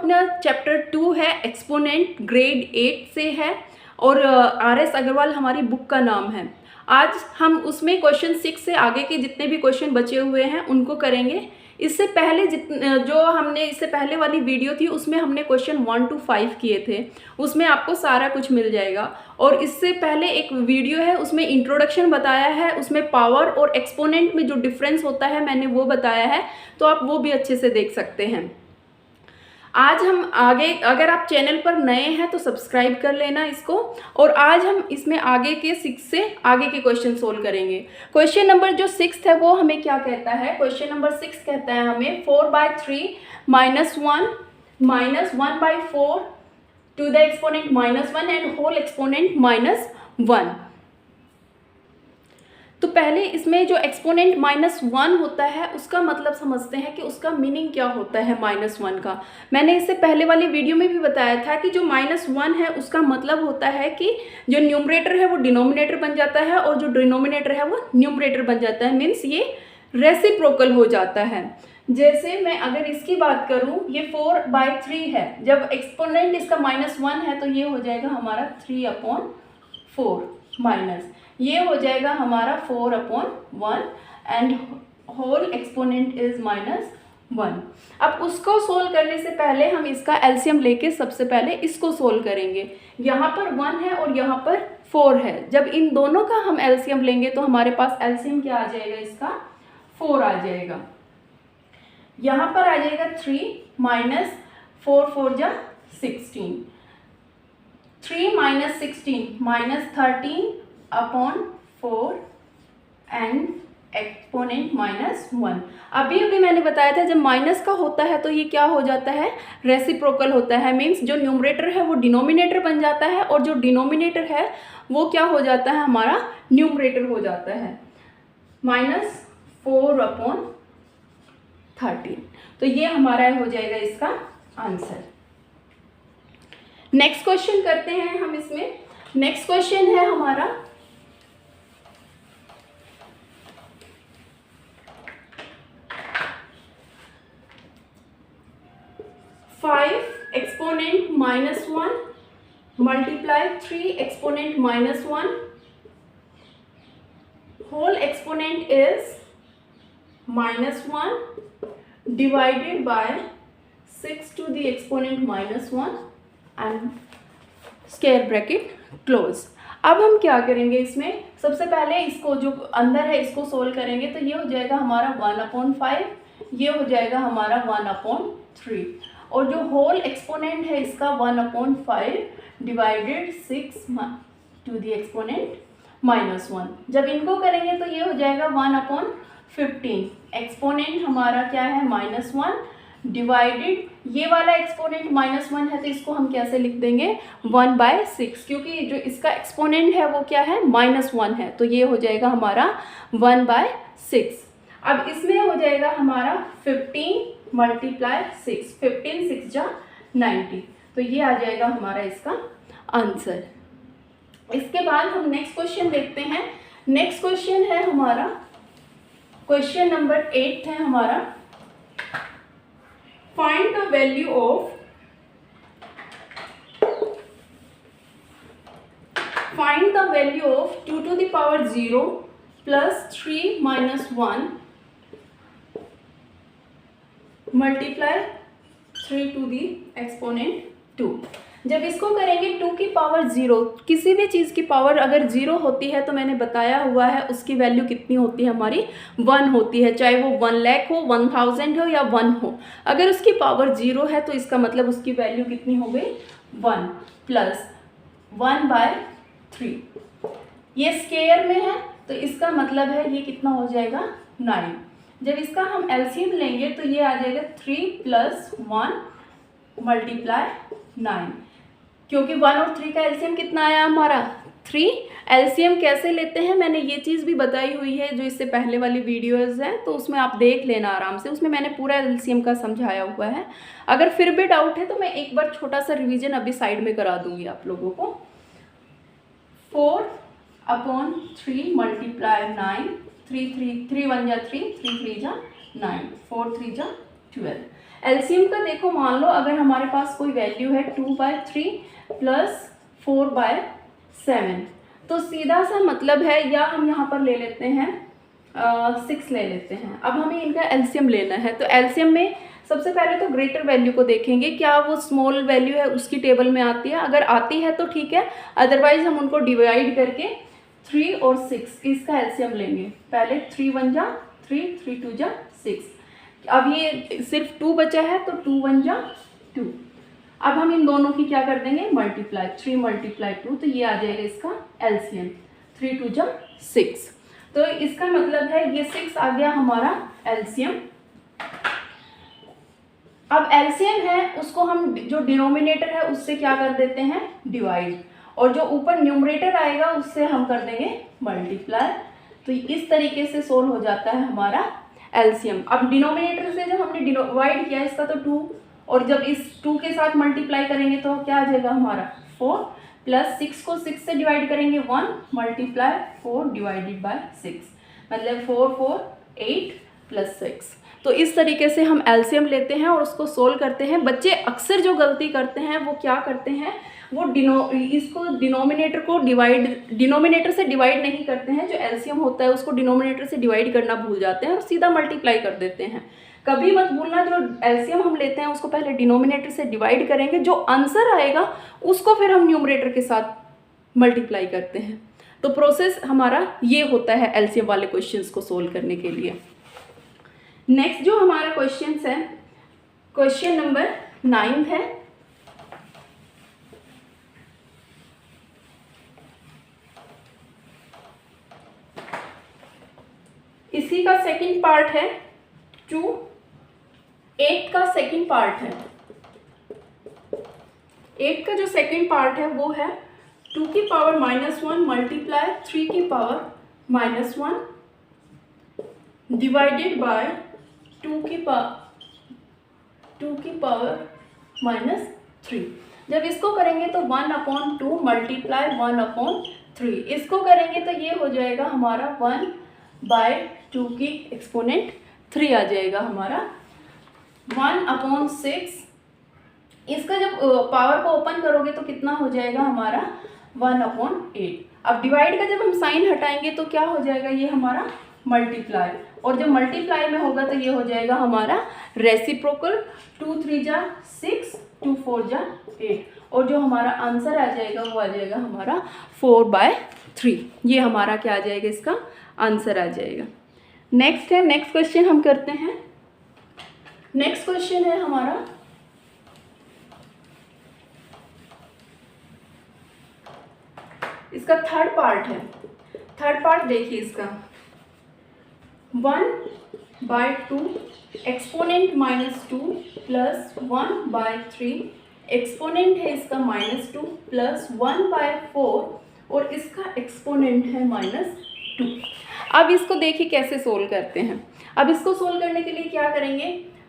अपना चैप्टर 2 है, exponent, grade 8 से है और RS अग्रवाल हमारी बुक का नाम है। आज हम उसमें क्वेश्चन 6 से आगे के जितने भी क्वेश्चन बचे हुए हैं उनको करेंगे। इससे पहले जो हमने इससे पहले वाली वीडियो थी उसमें हमने क्वेश्चन 1 to 5 किए थे, उसमें आपको सारा कुछ मिल जाएगा। और इससे पहले एक वीडियो है उसमें इंट्रोडक्शन बताया है, उसमें पावर और एक्सपोनेंट में जो डिफरेंस होता है मैंने वो बताया है, तो आप वो भी अच्छे से देख सकते हैं। आज हम आगे, अगर आप चैनल पर नए हैं तो सब्सक्राइब कर लेना इसको। और आज हम इसमें आगे के 6 से आगे के क्वेश्चन सोल्व करेंगे। क्वेश्चन नंबर जो 6 है वो हमें क्या कहता है? क्वेश्चन नंबर 6 कहता है हमें 4/3 -1 -1/4 to the exponent -1 and whole exponent -1। तो पहले इसमें जो एक्सपोनेंट -1 होता है उसका मतलब समझते हैं कि उसका मीनिंग क्या होता है -1 का। मैंने इससे पहले वाली वीडियो में भी बताया था कि जो -1 है उसका मतलब होता है कि जो न्यूमरेटर है वो डिनोमिनेटर बन जाता है और जो डिनोमिनेटर है वो न्यूमरेटर बन जाता है। मीन्स ये रेसिप्रोकल हो जाता है। जैसे मैं अगर इसकी बात करूं, ये 4/3 है, जब एक्सपोनेंट इसका -1 है तो ये हो जाएगा हमारा 3/4 माइनस ये हो जाएगा हमारा 4/1 एंड होल एक्सपोनेंट इज -1। अब उसको सोल्व करने से पहले हम इसका एलसीएम लेके सबसे पहले इसको सोल्व करेंगे। यहाँ पर 1 है और यहाँ पर 4 है। जब इन दोनों का हम एलसीएम लेंगे तो हमारे पास एलसीएम क्या आ जाएगा? इसका 4 आ जाएगा। यहाँ पर आ जाएगा 3 - 4 4 जा 16, 3 - 16 -13/4 एंड एक्सपोनेंट -1। अभी मैंने बताया था जब माइनस का होता है तो ये क्या हो जाता है? रेसिप्रोकल होता है। मीन्स जो न्यूमरेटर है वो डिनोमिनेटर बन जाता है और जो डिनोमिनेटर है वो क्या हो जाता है? हमारा न्यूमरेटर हो जाता है। -4/13। तो ये हमारा हो जाएगा इसका आंसर। नेक्स्ट क्वेश्चन करते हैं हम इसमें। नेक्स्ट क्वेश्चन है हमारा (5 exponent -1 multiply 3 exponent -1 whole exponent is -1 divided by 6 to the exponent -1 and square bracket close. अब हम क्या करेंगे इसमें? सबसे पहले इसको जो अंदर है इसको सोल्व करेंगे तो ये हो जाएगा हमारा 1/5, ये हो जाएगा हमारा 1/3 और जो होल एक्सपोनेंट है इसका 1/5 डिवाइडेड 6 to the exponent -1। जब इनको करेंगे तो ये हो जाएगा 1/15। एक्सपोनेंट हमारा क्या है? -1 डिवाइडेड, ये वाला एक्सपोनेंट -1 है तो इसको हम कैसे लिख देंगे? 1/6, क्योंकि जो इसका एक्सपोनेंट है वो क्या है? -1 है, तो ये हो जाएगा हमारा 1/6। अब इसमें हो जाएगा हमारा 15 × 6, 15 6 जा 90, तो ये आ जाएगा हमारा इसका आंसर। इसके बाद हम नेक्स्ट क्वेश्चन देखते हैं। नेक्स्ट क्वेश्चन है हमारा क्वेश्चन नंबर 8 है हमारा, find the value of 2 to the power 0 plus 3 - 1 multiply 3 to the exponent 2। जब इसको करेंगे 2 की पावर 0, किसी भी चीज़ की पावर अगर 0 होती है तो मैंने बताया हुआ है उसकी वैल्यू कितनी होती है? हमारी 1 होती है, चाहे वो 1 लाख हो, 1000 हो या 1 हो। अगर उसकी पावर 0 है तो इसका मतलब उसकी वैल्यू कितनी हो गई? 1 प्लस 1/3। ये स्क्वायर में है तो इसका मतलब है ये कितना हो जाएगा? 9। जब इसका हम एलसीएम लेंगे तो ये आ जाएगा 3 + 1 × 9, क्योंकि 1 और 3 का एलसीएम कितना आया हमारा? 3। एलसीएम कैसे लेते हैं मैंने ये चीज़ भी बताई हुई है जो इससे पहले वाली वीडियोस हैं, तो उसमें आप देख लेना आराम से, उसमें मैंने पूरा एलसीएम का समझाया हुआ है। अगर फिर भी डाउट है तो मैं एक बार छोटा सा रिवीजन अभी साइड में करा दूंगी आप लोगों को। 4/3 × 9, 3 1 जा 3, 3 3 जा 9, 4 3 जा 12। एलसीएम का देखो, मान लो अगर हमारे पास कोई वैल्यू है 2/3 प्लस 4/7, तो सीधा सा मतलब है, या हम यहाँ पर ले लेते हैं 6 ले लेते हैं। अब हमें इनका एलसीएम लेना है, तो एलसीएम में सबसे पहले तो ग्रेटर वैल्यू को देखेंगे, क्या वो स्मॉल वैल्यू है उसकी टेबल में आती है। अगर आती है तो ठीक है, अदरवाइज हम उनको डिवाइड करके 3 और 6 इसका एलसीएम लेंगे। पहले 3 1 जा 3, 3 2 जा 6। अब ये सिर्फ 2 बचा है, तो 2 1 जा 2। अब हम इन दोनों की क्या कर देंगे, मल्टीप्लाई, 3 मल्टीप्लाई 2, तो ये आ जाएगा इसका एलसीएम, 3 2 जा 6। तो इसका मतलब है ये 6 आ गया हमारा एलसीएम। अब एलसीएम है उसको हम जो डिनोमिनेटर है उससे क्या कर देते हैं, डिवाइड, और जो ऊपर न्यूमरेटर आएगा उससे हम कर देंगे मल्टीप्लाई। तो इस तरीके से सोल्व हो जाता है हमारा एलसीएम। अब डिनोमिनेटर से जब हमने डिवाइड किया इसका तो 2, और जब इस 2 के साथ मल्टीप्लाई करेंगे तो क्या आ जाएगा हमारा 4, प्लस 6 को 6 से डिवाइड करेंगे 1, मल्टीप्लाई 4 डिवाइडेड बाय 6, मतलब 4 4 8 प्लस 6। तो इस तरीके से हम एलसीएम लेते हैं और उसको सोल्व करते हैं। बच्चे अक्सर जो गलती करते हैं वो क्या करते हैं, वो इसको डिनोमिनेटर से डिवाइड नहीं करते हैं। जो एलसीएम होता है उसको डिनोमिनेटर से डिवाइड करना भूल जाते हैं और सीधा मल्टीप्लाई कर देते हैं। कभी मत भूलना, जो एलसीएम हम लेते हैं उसको पहले डिनोमिनेटर से डिवाइड करेंगे, जो आंसर आएगा उसको फिर हम न्यूमरेटर के साथ मल्टीप्लाई करते हैं। तो प्रोसेस हमारा ये होता है एलसीएम वाले क्वेश्चंस को सोल्व करने के लिए। नेक्स्ट जो हमारा क्वेश्चन है, क्वेश्चन नंबर 9 है। इसी का सेकंड पार्ट है 2, 8 का सेकंड पार्ट है। 8 का जो सेकंड पार्ट है वो है 2 की पावर -1 मल्टीप्लाई 3 की पावर -1 डिवाइडेड बाय 2 की पावर -3। जब इसको करेंगे तो 1/2 मल्टीप्लाई 1/3, इसको करेंगे तो ये हो जाएगा हमारा 1/2 की एक्सपोनेंट 3 आ जाएगा हमारा 1/6। इसका जब पावर को ओपन करोगे तो कितना हो जाएगा हमारा 1/8। अब डिवाइड का जब हम साइन हटाएंगे तो क्या हो जाएगा, ये हमारा मल्टीप्लाई, और जब मल्टीप्लाई में होगा तो ये हो जाएगा हमारा रेसिप्रोकल। 2 3 जा 6, 2 4 जा 8, और जो हमारा आंसर आ जाएगा वो आ जाएगा हमारा 4/3। ये हमारा क्या आ जाएगा, इसका आंसर आ जाएगा। नेक्स्ट है, नेक्स्ट क्वेश्चन हम करते हैं। नेक्स्ट क्वेश्चन है हमारा इसका थर्ड पार्ट है। थर्ड पार्ट देखिए इसका 1/2 एक्सपोनेंट -2 प्लस 1/3, एक्सपोनेंट है इसका -2 प्लस 1/4, और इसका एक्सपोनेंट है -2। अब इसको देखिए कैसे सोल्व करते हैं। अब इसको सोल्व करने के लिए क्या करेंगे,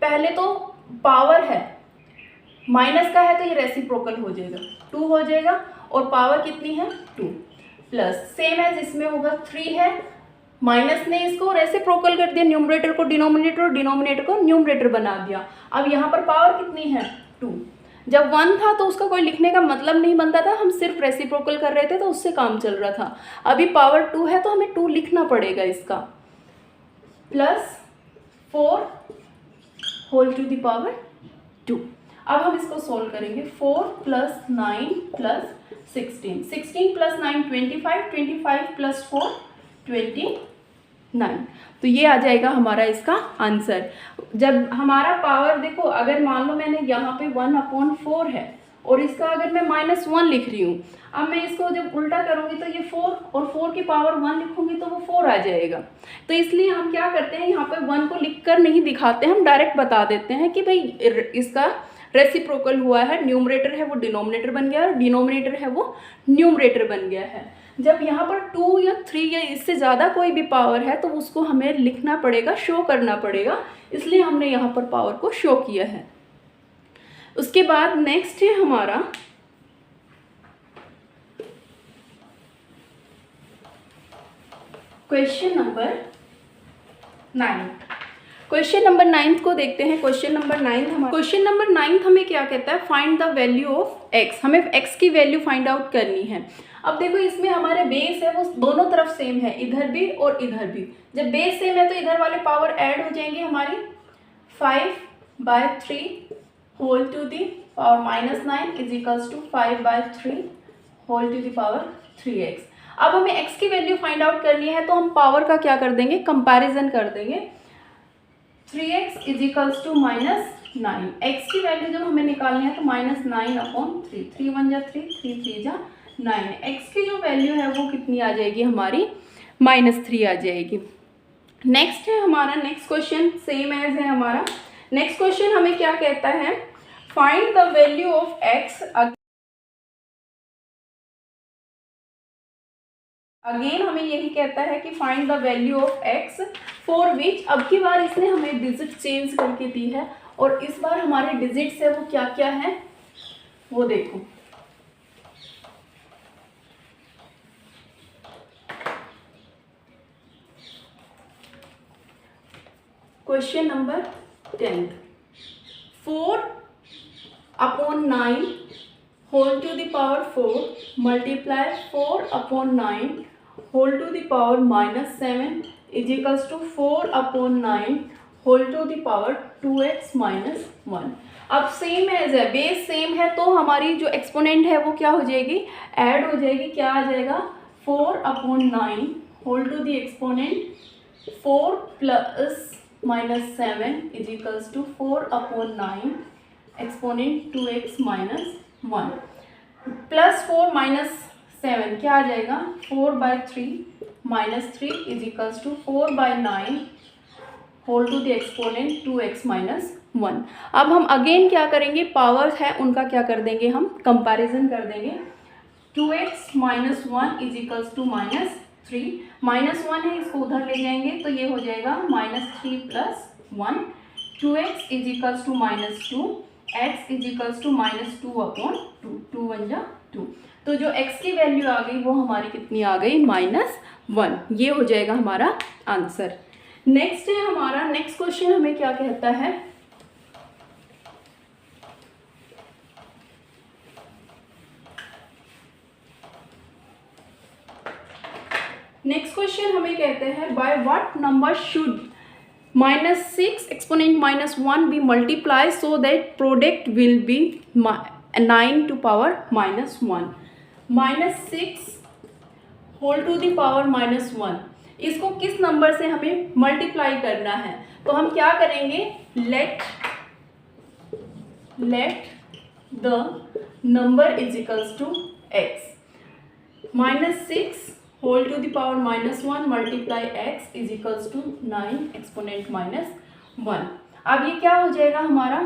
पहले तो पावर है, माइनस का है तो ये रेसिप्रोकल हो जाएगा, 2 हो जाएगा, और पावर कितनी है 2, प्लस सेम एज इसमें होगा 3 है, माइनस ने इसको रेसिप्रोकल कर दिया, न्यूमरेटर को डिनोमिनेटर और डिनोमिनेटर को न्यूमरेटर बना दिया। अब यहाँ पर पावर कितनी है 2। जब 1 था तो उसका कोई लिखने का मतलब नहीं बनता था, हम सिर्फ रेसिप्रोकल कर रहे थे तो उससे काम चल रहा था। अभी पावर 2 है तो हमें 2 लिखना पड़ेगा इसका, plus 4 whole to the power 2। अब हम इसको सोल्व करेंगे, 4 प्लस 9 प्लस 16, 16 प्लस 9 25, 25 प्लस 4 29। तो ये आ जाएगा हमारा इसका आंसर। जब हमारा पावर देखो, अगर मान लो मैंने यहाँ पे 1/4 है और इसका अगर मैं -1 लिख रही हूँ, अब मैं इसको जब उल्टा करूँगी तो ये 4 और 4 की पावर 1 लिखूँगी तो वो 4 आ जाएगा। तो इसलिए हम क्या करते हैं, यहाँ पे 1 को लिख कर नहीं दिखाते, हम डायरेक्ट बता देते हैं कि भाई इसका रेसिप्रोकल हुआ है, न्यूमरेटर है वो डिनोमिनेटर बन गया है और डिनोमिनेटर है वो न्यूमरेटर बन गया है। जब यहाँ पर 2 या 3 या इससे ज़्यादा कोई भी पावर है तो उसको हमें लिखना पड़ेगा, शो करना पड़ेगा, इसलिए हमने यहाँ पर पावर को शो किया है। उसके बाद नेक्स्ट है हमारा क्वेश्चन नंबर 9। क्वेश्चन नंबर 9 को देखते हैं। क्वेश्चन नंबर 9 हमें क्या कहता है, find the value of x। हमें x की वैल्यू फाइंड आउट करनी है। अब देखो इसमें हमारे बेस है वो दोनों तरफ सेम है, इधर भी और इधर भी। जब बेस सेम है तो इधर वाले पावर ऐड हो जाएंगे हमारी 5/3 whole to the power -9 is equals to 5/3 whole to the power 3x। अब हमें x की वैल्यू फाइंड आउट करनी है तो हम पावर का क्या कर देंगे, कंपैरिजन कर देंगे। 3x is equals to -9। x की वैल्यू जब हमें निकालनी है तो -9/3, 3 1 जा 3, 3 3 जा 9। x की जो वैल्यू है वो कितनी आ जाएगी हमारी, -3 आ जाएगी। नेक्स्ट है हमारा, नेक्स्ट क्वेश्चन सेम एज है हमारा। नेक्स्ट क्वेश्चन हमें क्या कहता है, find the value of x। Again हमें यही कहता है कि find the value of x for which, अब की बार इसने हमें डिजिट चेंज करके दी है और इस बार हमारे डिजिट्स है वो क्या क्या है वो देखो। Question number 10, 4/9 whole to the power 4 multiply 4/9 whole to the power -7 is equals to 4/9 whole to the power 2x - 1। अब सेम एज है, बेस सेम है तो हमारी जो एक्सपोनेंट है वो क्या हो जाएगी, ऐड हो जाएगी। क्या आ जाएगा, 4/9 whole to the exponent 4 + -7 is equals to 4/9 exponent 2x - 1 +4 - 7 क्या आ जाएगा, 4/3 -3 is equals to 4/9 whole to the exponent 2x - 1। अब हम अगेन क्या करेंगे, पावर है उनका क्या कर देंगे, हम कंपैरिजन कर देंगे। 2x - 1 इज इक्वल्स टू -3, -1 है इसको उधर ले जाएंगे तो ये हो जाएगा -3 + 1। 2x is equals to -2, x is equals to -2/2, 2 1 जा 2। तो जो x की वैल्यू आ गई वो हमारी कितनी आ गई, -1। ये हो जाएगा हमारा आंसर। नेक्स्ट है हमारा, नेक्स्ट क्वेश्चन हमें क्या कहता है, नेक्स्ट क्वेश्चन हमें कहते हैं by what number should -6 exponent -1 be multiply so that product will be 9 to power -1। -6 whole to the power -1 इसको किस नंबर से हमें मल्टीप्लाई करना है, तो हम क्या करेंगे, let the number is equals to x। -6 whole to the power -1 multiply x is equals to 9 exponent -1। अब ये क्या हो जाएगा हमारा,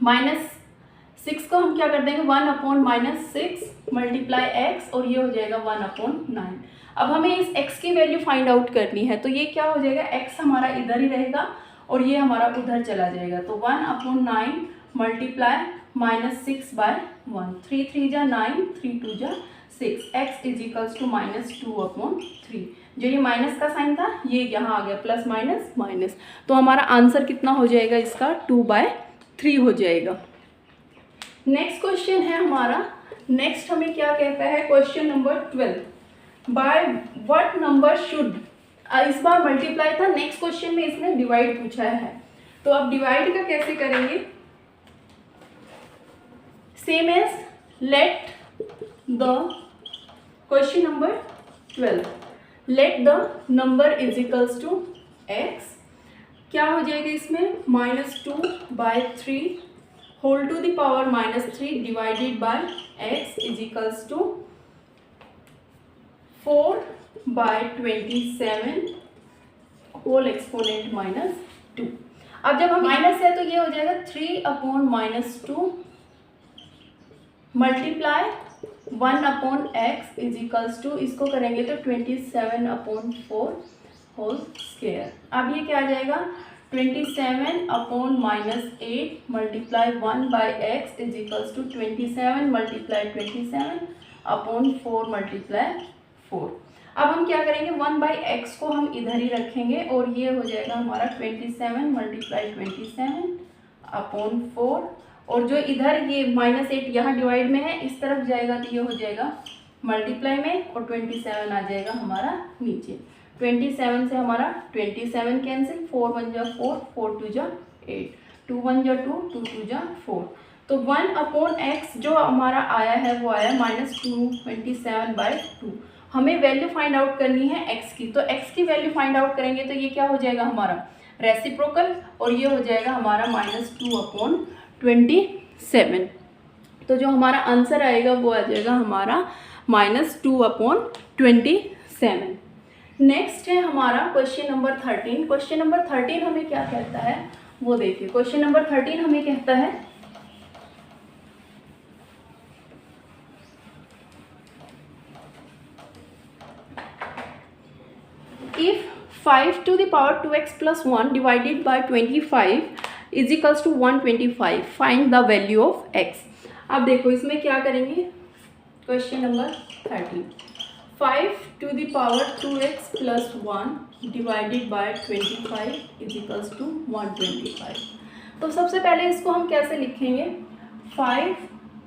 -6 को हम क्या कर देंगे, 1/-6 मल्टीप्लाई x और ये हो जाएगा 1/9। अब हमें इस x की वैल्यू फाइंड आउट करनी है तो ये क्या हो जाएगा, x हमारा इधर ही रहेगा और ये हमारा उधर चला जाएगा। तो 1/9 मल्टीप्लाई -6/1, 3 3 जा 9, 3 2 जा 6, x इज इक्वल्स टू -2/3। जो ये माइनस का साइन था ये यहाँ आ गया, प्लस माइनस माइनस, तो हमारा आंसर कितना हो जाएगा इसका, 2/3 हो जाएगा। नेक्स्ट क्वेश्चन है हमारा, नेक्स्ट हमें क्या कहता है, question number 12, bye what number should, इस बार मल्टीप्लाई था, नेक्स्ट क्वेश्चन में इसने डिवाइड पूछा है। तो अब डिवाइड का कैसे करेंगे, same as let the question number 12, let the number is equals to x। क्या हो जाएगा इसमें, -2/3 whole to the power -3 divided by x is equals to 4/27 whole exponent -2। अब जब हम माइनस है तो ये हो जाएगा 3/-2 multiply 1/x is equals to, इसको करेंगे तो 27/4 होल स्क्वायर। अब ये क्या आ जाएगा, 27/-8 multiply 1/x is equals to 27 × 27/4 multiply 4। अब हम क्या करेंगे, 1/x को हम इधर ही रखेंगे और ये हो जाएगा हमारा 27 मल्टीप्लाई 27 अपॉन 4, और जो इधर ये -8 यहाँ डिवाइड में है इस तरफ जाएगा तो ये हो जाएगा मल्टीप्लाई में, और 27 आ जाएगा हमारा नीचे। 27 से हमारा 27 कैंसिल, 4 1 जा 4, 4 2 जा 8, 2 1 जा 2, 2 2 जा 4। तो 1/x जो हमारा आया है वो आया -227/2। हमें वैल्यू फाइंड आउट करनी है x की, तो x की वैल्यू फाइंड आउट करेंगे तो ये क्या हो जाएगा हमारा रेसिप्रोकल, और ये हो जाएगा हमारा -2/27। तो जो हमारा आंसर आएगा वो आ जाएगा हमारा -2/27। नेक्स्ट है हमारा क्वेश्चन नंबर 13। क्वेश्चन नंबर 13 हमें क्या कहता है वो देखिए। क्वेश्चन नंबर 13 हमें कहता है if 5 to the power 2x plus 1 divided by 25 is equals to 125, find the value of x। अब देखो इसमें क्या करेंगे, question number 13, 5 to the power 2x plus 1 divided by 25 is equals to 125। तो सबसे पहले इसको हम कैसे लिखेंगे, 5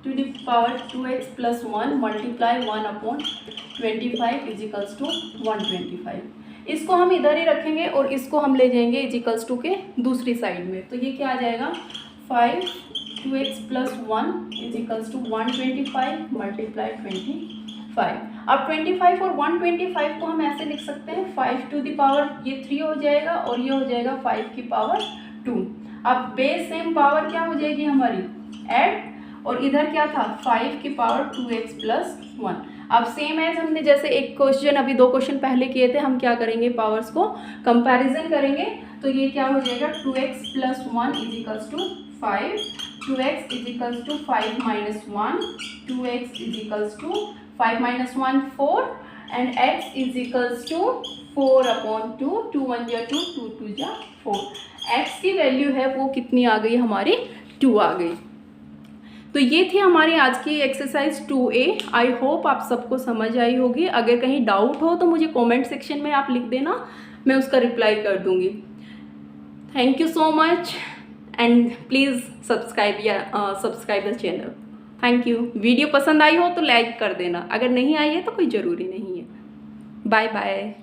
to the power 2x plus 1 multiply 1/25 is equals to 125। इसको हम इधर ही रखेंगे और इसको हम ले जाएंगे इज इक्वल्स टू के दूसरी साइड में, तो ये क्या आ जाएगा 5 2x plus 1 is equals to 125 multiply 25। अब 25 और 125 को हम ऐसे लिख सकते हैं, 5 to the power ये 3 हो जाएगा और ये हो जाएगा 5 की पावर 2। अब बेस सेम पावर क्या हो जाएगी हमारी ऐड, और इधर क्या था 5 की पावर 2x plus 1। अब सेम एज हमने जैसे एक क्वेश्चन अभी 2 क्वेश्चन पहले किए थे, हम क्या करेंगे पावर्स को कंपैरिजन करेंगे, तो ये क्या हो जाएगा 2x plus 1 is equals to 5, 2x is equals to 5 minus 1, 2x is equals to 5 minus 1 4 and x is equals to 4/2, 2 1 जा 2, 2 2 जा 4। x की वैल्यू है वो कितनी आ गई हमारी 2 आ गई। तो ये थी हमारी आज की एक्सरसाइज 2A। आई होप आप सबको समझ आई होगी। अगर कहीं डाउट हो तो मुझे कमेंट सेक्शन में आप लिख देना, मैं उसका रिप्लाई कर दूंगी। Thank you so much and please subscribe the channel. Thank you. Video पसंद आई हो तो लाइक कर देना, अगर नहीं आई है तो कोई ज़रूरी नहीं है। Bye bye.